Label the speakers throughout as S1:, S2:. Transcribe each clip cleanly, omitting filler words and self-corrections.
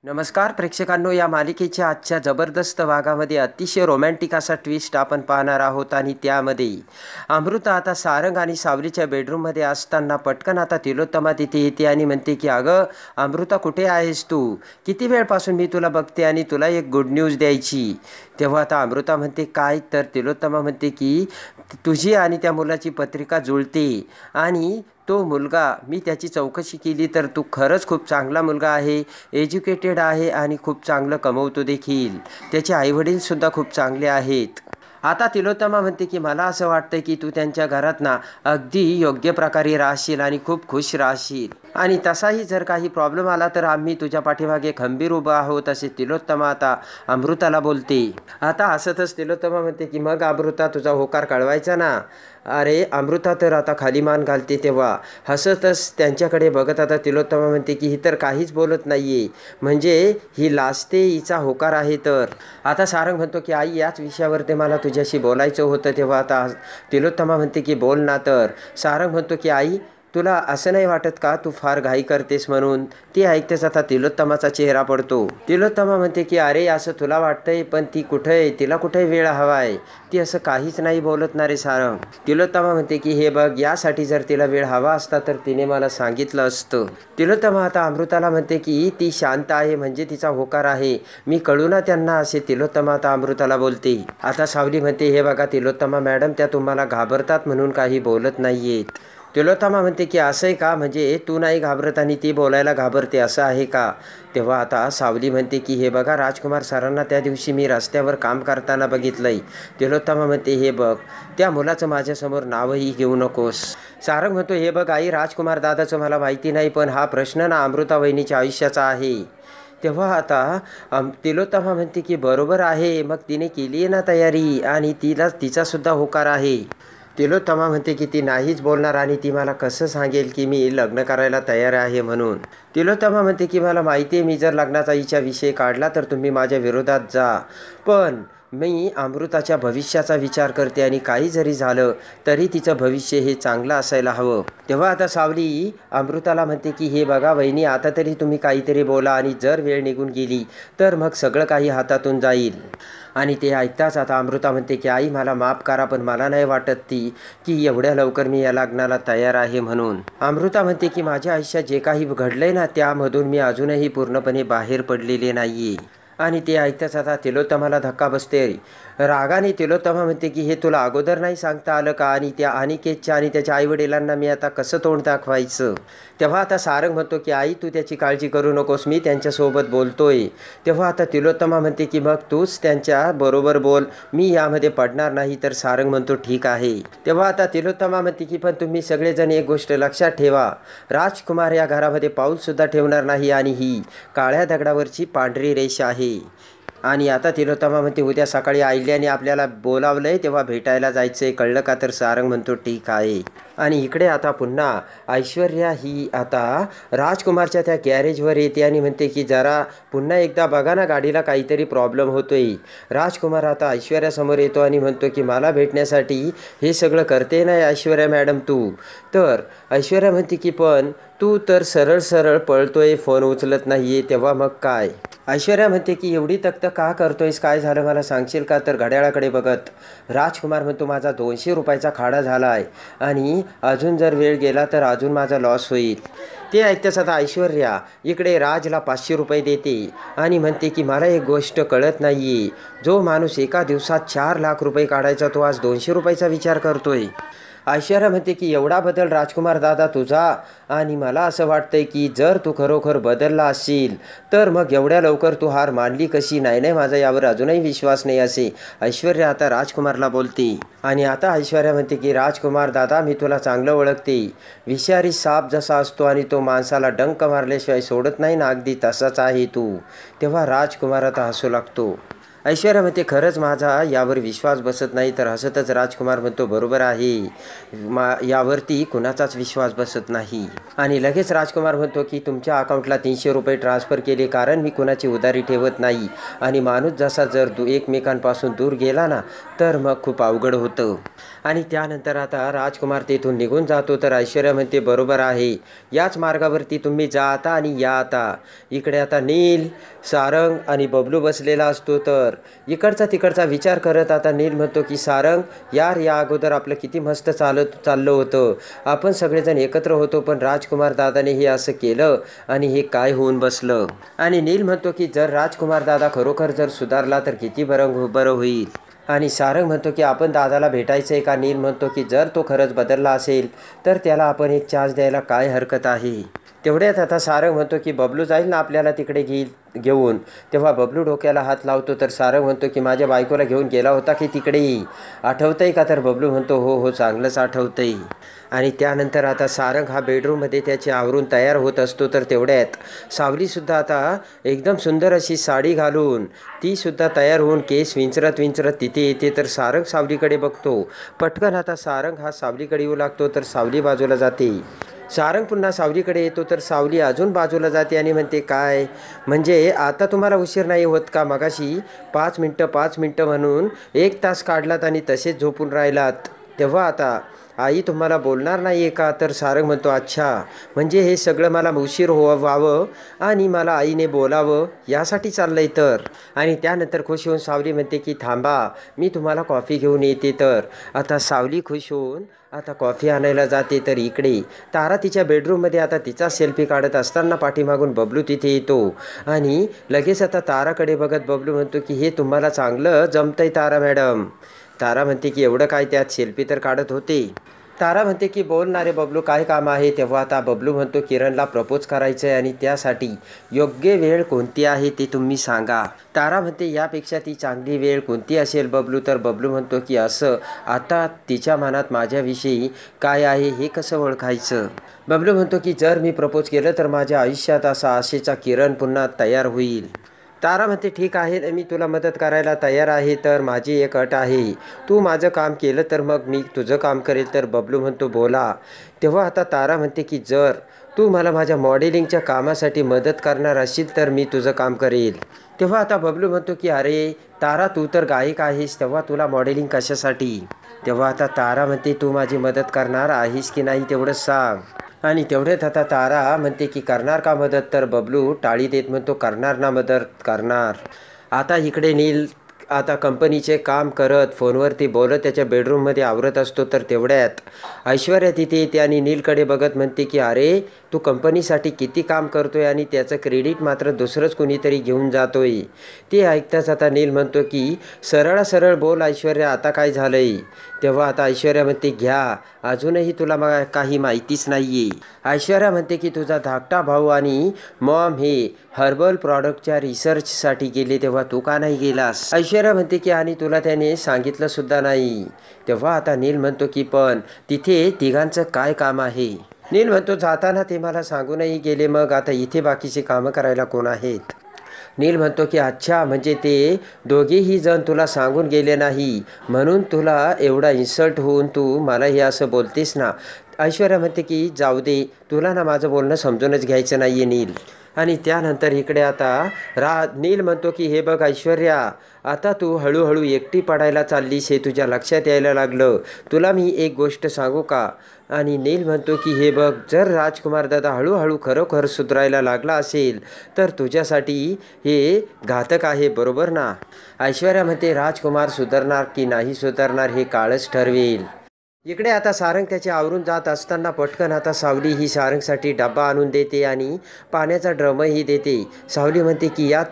S1: नमस्कार प्रेक्षकांनो, या मालिकेच्या आजच्या जबरदस्त भागामध्ये अतिशय रोमॅन्टिक असा ट्विस्ट आपण पाहणार आहोत. आणि त्यामध्ये अमृता आता सारंग आणि सावलीच्या बेडरूममध्ये असताना पटकन आता तिलोत्तमा तिथे येते आणि म्हणते की अगं अमृता, कुठे आहेस तू? किती वेळपासून मी तुला बघते आणि तुला एक गुड न्यूज द्यायची. तेव्हा आता अमृता म्हणते काय? तर तिलोत्तमा म्हणते की तुझी आणि त्या मुलाची पत्रिका जुळते आणि तो मुलगा, मी त्याची चौकशी केली तर तू खरंच खूप चांगला मुलगा आहे, एज्युकेटेड आहे आणि खूप चांगलं कमवतो देखील. त्याचे आईवडीलसुद्धा खूप चांगले आहेत. आता तिलोत्तमा म्हणते की मला असं वाटतं की तू त्यांच्या घरात ना अगदी योग्य प्रकारे राहशील आणि खूप खुश राहशील, आणि तसाही जर काही प्रॉब्लेम आला तर आम्ही तुझ्या पाठीमागे खंबीर उभा आहोत, असे तिलोत्तमा आता अमृताला बोलते. आता हसतच तिलोत्तमा म्हणते की मग अमृता, तुझा होकार कळवायचा ना. अरे अमृता तर आता खाली मान घालते. तेव्हा हसतच त्यांच्याकडे बघत आता तिलोत्तमा म्हणते की ही तर काहीच बोलत नाहीये, म्हणजे ही लाजते, हिचा होकार आहे. तर आता सारंग म्हणतो की आई, याच विषयावर ते मला तुझ्याशी बोलायचं होतं. तेव्हा आता तिलोत्तमा म्हणते की बोल ना. तर सारंग म्हणतो की आई, तुला असं नाही वाटत का तू फार घाई करतेस म्हणून? ती ऐकतेच आता तिलोत्तमाचा चेहरा पडतो. तिलोत्तमा म्हणते की अरे असं तुला वाटतंय, पण ती कुठे आहे? तिला कुठे वेळ हवा आहे? ती असं काहीच नाही बोलत ना रे सारंग. तिलोत्तमा म्हणते की हे बघ, यासाठी जर तिला वेळ हवा असता तर तिने मला सांगितलं असतं. तिलोत्तमा आता अमृताला म्हणते की ती शांत आहे म्हणजे तिचा होकार आहे, मी कळू ना त्यांना, असे तिलोत्तमा आता अमृताला बोलते. आता सावली म्हणते हे बघा तिलोत्तमा मॅडम, त्या तुम्हाला घाबरतात म्हणून काही बोलत नाहीयेत. तिलोत्तमा म्हणते की असं आहे का? म्हणजे तू नाही घाबरत आणि ती बोलायला घाबरते, असं आहे का? तेव्हा आता सावली म्हणते की हे बघा राजकुमार सरांना त्या दिवशी मी रस्त्यावर काम करताना बघितलंय. तिलोत्तमा म्हणते हे बघ, त्या मुलाचं माझ्यासमोर नावही घेऊ नकोस. सारंग म्हणतो हे बघ आई, राजकुमार दादाचं मला माहिती नाही, पण हा प्रश्न ना अमृता वहिनीच्या आयुष्याचा आहे. तेव्हा आता तिलोत्तमा म्हणते की बरोबर आहे, मग तिने केली आहे ना तयारी आणि तिचासुद्धा होकार आहे. तिलोत्तमा म्हणते की ती नाहीच बोलणार आणि ती मला कसं सांगेल की मी लग्न करायला तयार आहे म्हणून. तिलोत्तमा म्हणते की मला माहिती आहे, मी जर लग्नाचा हिचा विषय काढला तर तुम्ही माझ्या विरोधात जा, पण मी अमृताच्या भविष्याचा विचार करते आणि काही जरी झालं तरी तिचं भविष्य हे चांगलं असायला हवं. तेव्हा आता सावली अमृताला म्हणते की हे बघा वहिनी, आता तरी तुम्ही काहीतरी बोला, आणि जर वेळ निघून गेली तर मग सगळं काही हातातून जाईल. आणि ते ऐकताच आता अमृता म्हणते की आई मला माफ करा, पण मला नाही वाटत की एवढ्या लवकर मी या लग्नाला तयार आहे म्हणून. अमृता म्हणते की माझ्या आयुष्यात जे काही घडलंय ना त्यामधून मी अजूनही पूर्णपणे बाहेर पडलेले नाहीये. आणि ते ऐकताच आता तिलोत्तमाला धक्का बसते. रागाने तिलोत्तमा म्हणते की हे तुला अगोदर नाही सांगता आलं का? आणि त्या अनिकेतच्या आणि त्याच्या आईवडिलांना मी आता कसं तोंड दाखवायचं? तेव्हा आता सारंग म्हणतो की आई तू त्याची काळजी करू नकोस, मी त्यांच्यासोबत बोलतोय. तेव्हा आता तिलोत्तमा म्हणते की मग तूच त्यांच्या बरोबर बोल, मी यामध्ये पडणार नाही. तर सारंग म्हणतो ठीक आहे. तेव्हा आता तिलोत्तमा म्हणते की पण तुम्ही सगळेजण एक गोष्ट लक्षात ठेवा, राजकुमार या घरामध्ये पाऊलसुद्धा ठेवणार नाही आणि ही काळ्या दगडावरची पांढरी रेष आहे. आणि आता तिलोत्तमा म्हणते उद्या सकाळी आईल्याने आपल्याला बोलावलंय, तेव्हा भेटायला जायचंय, कळलं का? तर सारंग म्हणतो ठीक आहे. आणि इकडे आता पुन्हा ऐश्वर्या ही आता राजकुमारच्या त्या गॅरेजवर येते आणि म्हणते की जरा पुन्हा एकदा बघा ना, गाडीला काहीतरी प्रॉब्लेम होतोय. राजकुमार आता ऐश्वर्यासमोर येतो आणि म्हणतो की मला भेटण्यासाठी हे सगळं करते ना ऐश्वर्या मॅडम तू? तर ऐश्वर्या म्हणते की पण तू तर सरळ सरळ पळतोय, फोन उचलत नाहीये, तेव्हा मग काय? ऐश्वर्या म्हणते की एवढी तक्त का करतोयस, काय झालं मला सांगशील का? तर घड्याळाकडे बघत राजकुमार म्हणतो माझा 200 रुपयाचा खाडा झाला आहे आणि अजून जर वेळ गेला तर अजून माझा लॉस होईल. ते ऐकताच आता ऐश्वर्या इकडे राजला 500 रुपये देते आणि म्हणते की मला एक गोष्ट कळत नाही आहे, जो माणूस एका दिवसात 4 लाख रुपये काढायचा तो आज 200 रुपयाचा विचार करतोय. ऐश्वर्या म्हणते की एवढा बदल राजकुमार दादा तुझा, आणि मला असं वाटतंय की जर तू खरोखर बदलला असशील तर मग एवढ्या लवकर तू हार मानली कशी? नाही नाही, माझा यावर अजूनही विश्वास नाही, असे ऐश्वर्या आता राजकुमारला बोलते. आणि आता ऐश्वर्या म्हणते की राजकुमार दादा मी तुला चांगलं ओळखते, विषारी साप जसा असतो आणि तो माणसाला डंक मारल्याशिवाय सोडत नाही ना, अगदी तसाच आहे तू. तेव्हा राजकुमार आता हसू लागतो. ऐश्वर्या म्हणते खरंच माझा यावर विश्वास बसत नाही. तर हसतच राजकुमार म्हणतो बरोबर आहे, यावरती कुणाचाच विश्वास बसत नाही. आणि लगेच राजकुमार म्हणतो की तुमच्या अकाउंटला 300 रुपये ट्रान्सफर केले, कारण मी कुणाची उधारी ठेवत नाही. आणि माणूस जसा जर एकमेकांपासून दूर गेला ना तर मग खूप अवघड होतं. आणि त्यानंतर आता राजकुमार तेथून निघून जातो. तर ऐश्वर्या म्हणते बरोबर आहे, याच मार्गावरती तुम्ही जा आता आणि या आता. इकडे आता नील, सारंग आणि बबलू बसलेला असतो. तर इकडचा तिकडचा विचार करत आता नील म्हणतो की सारंग यार, या अगोदर आपलं किती मस्त चाललं होतं, आपण सगळेजण एकत्र होतो, पण राजकुमार दादाने हे असं केलं आणि हे काय होऊन बसलं. आणि नील म्हणतो की जर राजकुमार दादा खरोखर जर सुधारला तर किती बरं होईल. आणि सारंग म्हणतो की आपण दादाला भेटायचं आहे का. नील म्हणतो की जर तो खरंच बदलला असेल तर त्याला आपण एक चान्स द्यायला काय हरकत आहे. तेवढ्यात आता सारंग म्हणतो की बबलू जाईल ना आपल्याला तिकडे घेऊन. तेव्हा बबलू डोक्याला हात लावतो. तर सारंग म्हणतो की माझ्या बायकोला घेऊन गेला होता की तिकडे, आठवतंय का. तर बबलू म्हणतो हो चांगलंच आठवतंय. आणि त्यानंतर आता सारंग हा बेडरूममध्ये त्याचे आवरून तयार होत असतो. तर तेवढ्यात सावलीसुद्धा आता एकदम सुंदर अशी साडी घालून तीसुद्धा तयार होऊन केस विंचरत तिथे येते. तर सारंग सावलीकडे बघतो. पटकन आता सारंग हा सावलीकडे येऊ लागतो. तर सावली बाजूला जाते. सारंग पुन्हा सावलीकडे येतो. तर सावली अजून बाजूला जाते आणि म्हणते काय म्हणजे आता तुम्हाला उशीर नाही होत का. मगाशी 5 मिनटं म्हणून 1 तास काढलात आणि तसेच झोपून राहिलात. तेव्हा आता आई तुम्हाला बोलणार नाही आहे का. तर सारंग म्हणतो अच्छा, म्हणजे हे सगळं मला उशीर व्हावं आणि मला आईने बोलावं यासाठी चाललं आहे. तर आणि त्यानंतर खुश होऊन सावली म्हणते की थांबा, मी तुम्हाला कॉफी घेऊन येते. तर आता सावली खुश होऊन आता कॉफी आणायला जाते. तर इकडे तारा तिच्या बेडरूममध्ये आता तिचा सेल्फी काढत असताना पाठीमागून बबलू तिथे येतो. आणि लगेच आता ताराकडे बघत बबलू म्हणतो की हे तुम्हाला चांगलं जमतंय तारा मॅडम. तारा म्हणते की एवढं काय, त्यात सेल्फी तर काढत होते. तारा म्हणते की बोलणारे बबलू काय काम आहे. तेव्हा आता बबलू म्हणतो किरणला प्रपोज करायचं आहे आणि त्यासाठी योग्य वेळ कोणती आहे ते तुम्ही सांगा. तारा म्हणते यापेक्षा ती चांगली वेळ कोणती असेल बबलू. तर बबलू म्हणतो की असं आता तिच्या मनात माझ्याविषयी काय आहे हे कसं ओळखायचं. बबलू म्हणतो की जर मी प्रपोज केलं तर माझ्या आयुष्यात असा आशेचा किरण पुन्हा तयार होईल. तारा म्हणते ठीक आहे, मी तुला मदत करायला तयार आहे. तर माझी एक अट आहे, तू माझं काम केलं तर मग मी तुझं काम करेल. तर बबलू म्हणतो बोला. तेव्हा आता तारा म्हणते की जर तू मला माझ्या मॉडेलिंगच्या कामासाठी मदत करणार असशील तर मी तुझं काम करेल. तेव्हा आता बबलू म्हणतो की अरे तारा, तू तर गायक आहेस, तेव्हा तुला मॉडेलिंग कशासाठी. तेव्हा आता तारा म्हणते तू माझी मदत करणार आहेस की नाही तेवढं सांग. आणि तेवढ्यात आता तारा म्हणते की करणार का मदत. तर बबलू टाळी देत म्हणतो करणार ना मदत करणार. आता इकडे नील आता कंपनीचे काम करत फोनवरती बोलत त्याच्या बेडरूममध्ये आवरत असतो. तर तेवढ्यात ऐश्वर्या तिथे येते आणि नीलकडे बघत म्हणते की अरे तू कंपनीसाठी किती काम करतोय आणि त्याचं क्रेडिट मात्र दुसरंच कोणीतरी घेऊन जातोय. ते ऐकताच आता नील म्हणतो की सरळ बोल ऐश्वर्या, आता काय झालंय. तेव्हा आता ऐश्वर्या म्हणते घ्या, अजूनही तुला मग काही माहितीच नाही आहे. ऐश्वर्या म्हणते की तुझा धाकटा भाऊ आणि मॉम हे हर्बल प्रॉडक्टच्या रिसर्चसाठी गेले, तेव्हा तू का नाही गेलास. ऐश्वर्या म्हणते की आणि तुला त्याने सांगितलं सुद्धा नाही. तेव्हा आता नील म्हणतो की पण तिथे तिघांचं काय काम आहे. नील म्हणतो जाताना ते मला सांगूनही गेले, मग आता इथे बाकीची कामं करायला कोण आहेत. नील म्हणतो की अच्छा, म्हणजे ते दोघेही जण तुला सांगून गेले नाही म्हणून तुला एवढा इन्सल्ट होऊन तू मला हे असं बोलतेस ना. ऐश्वर्या म्हणते की जाऊ दे, तुला ना माझं बोलणं समजूनच घ्यायचं नाही आहे नील. आणि त्यानंतर इकडे आता नील म्हणतो की हे बघ ऐश्वर्या, आता तू हळूहळू एकटी पडायला चाललीस हे तुझ्या लक्षात यायला लागलं. तुला मी एक गोष्ट सांगू का. आणि नील म्हणतो की हे बघ, जर राजकुमार दादा हळूहळू खरोखर सुधारायला लागला असेल तर तुझ्यासाठी हे घातक आहे, बरोबर ना. ऐश्वर्या म्हणते राजकुमार सुधारणार की नाही सुधारणार हे काळच ठरवेल. इकडे आता सारंग त्याचे आवरून जात असताना पटकन आता सावली ही सारंगसाठी डबा आणून देते आणि पाण्याचा ड्रमही देते. सावली म्हणते की या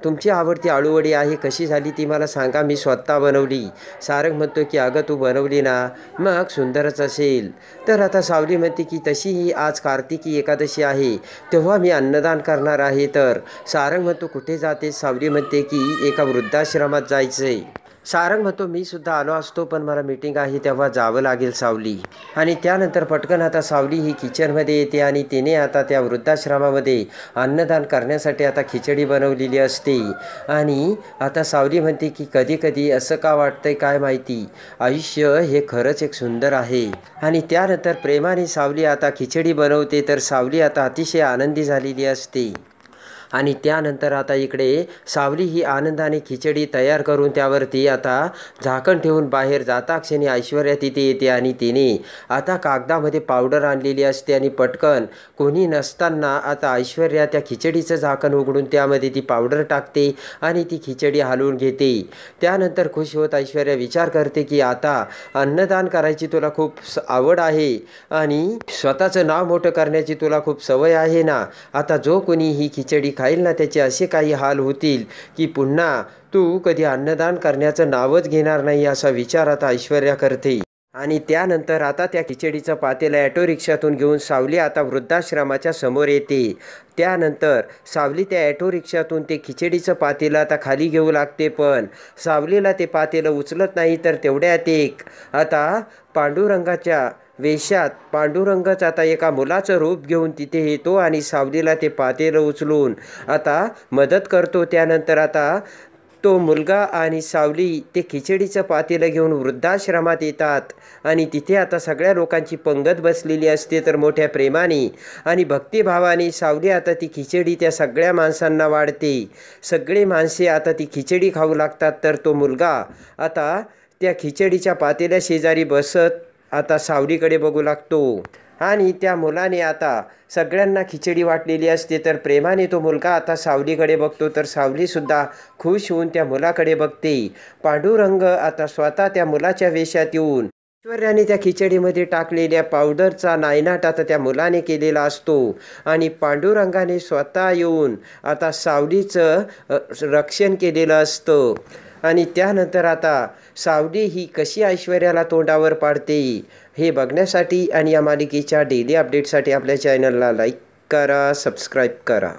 S1: तुमची आवडती आळूवडी आहे, कशी झाली ती मला सांगा, मी स्वतः बनवली. सारंग म्हणतो की अगं तू बनवली ना, मग सुंदरच असेल. तर आता सावली म्हणते की तशीही आज कार्तिकी एकादशी आहे, तेव्हा मी अन्नदान करणार आहे. तर सारंग म्हणतो कुठे जाते. सावली म्हणते की एका वृद्धाश्रमात जायचं आहे. सारंग म्हणतो मी सुद्धा आलो असतो पण मला मीटिंग आहे तेव्हा जावं लागेल सावली. आणि त्यानंतर पटकन आता सावली ही किचनमध्ये येते आणि तिने आता त्या वृद्धाश्रमामध्ये अन्नदान करण्यासाठी आता खिचडी बनवलेली असते. आणि आता सावली म्हणते की कधी कधी असं का वाटतंय काय माहिती, आयुष्य हे खरंच एक सुंदर आहे. आणि त्यानंतर प्रेमाने सावली आता खिचडी बनवते तर सावली आता अतिशय आनंदी झालेली असते. आणि त्यानंतर आता इकडे सावली ही आनंदाने खिचडी तयार करून त्यावरती आता झाकण ठेवून बाहेर जाता क्षणी ऐश्वर्या तिथे येते आणि तिने आता कागदामध्ये पावडर आणलेली असते आणि पटकन कोणी नसताना आता ऐश्वर्या त्या खिचडीचं झाकण उघडून त्यामध्ये ती पावडर टाकते आणि ती खिचडी हलवून घेते. त्यानंतर खुश होत ऐश्वर्या विचार करते की आता अन्नदान करायची तुला खूप आवड आहे आणि स्वतःचं नाव मोठं करण्याची तुला खूप सवय आहे ना. आता जो कोणी ही खिचडी खाईल ना त्याचे असे काही हाल होतील की पुन्हा तू कधी अन्नदान करण्याचं नावच घेणार नाही असा विचार आता ऐश्वर्या करते. आणि त्यानंतर आता त्या खिचडीचं पातेलं ॲटो रिक्षातून घेऊन सावली आता वृद्धाश्रमाच्या समोर येते. त्यानंतर सावली त्या ॲटो रिक्षातून ते खिचडीचं पातेलं आता खाली घेऊ लागते पण सावलीला ते पातेलं उचलत नाही. तर तेवढ्यात एक आता पांडुरंगाच्या वेशात पांडुरंगच आता एका मुलाचं रूप घेऊन तिथे येतो आणि सावलीला ते पातेलं उचलून आता मदत करतो. त्यानंतर आता तो मुलगा आणि सावली ते खिचडीचं पातेलं घेऊन वृद्धाश्रमात येतात आणि तिथे आता सगळ्या लोकांची पंगत बसलेली असते. तर मोठ्या प्रेमाने आणि भक्तिभावाने सावली आता ती खिचडी त्या सगळ्या माणसांना वाढते. सगळे माणसे आता ती खिचडी खाऊ लागतात. तर तो मुलगा आता त्या खिचडीच्या पातेल्या शेजारी बसत आता सावलीकडे बघू लागतो आणि त्या मुलाने आता सगळ्यांना खिचडी वाटलेली असते. तर प्रेमाने तो मुलगा आता सावलीकडे बघतो तर सावलीसुद्धा खुश होऊन त्या मुलाकडे बघते. पांडुरंग आता स्वतः त्या मुलाच्या वेशात येऊन ऐश्वर्याने त्या खिचडीमध्ये टाकलेल्या पावडरचा नायनाट आता त्या मुलाने केलेला असतो आणि पांडुरंगाने स्वतः येऊन आता सावलीचं रक्षण केलेलं असतं. आणि त्यानंतर आता सावली ही कशी ऐश्वर्याला तोंडावर पाडते हे बघण्यासाठी आणि या मालिकेच्या डेली अपडेटसाठी आपल्या चॅनलला लाईक करा, सबस्क्राईब करा.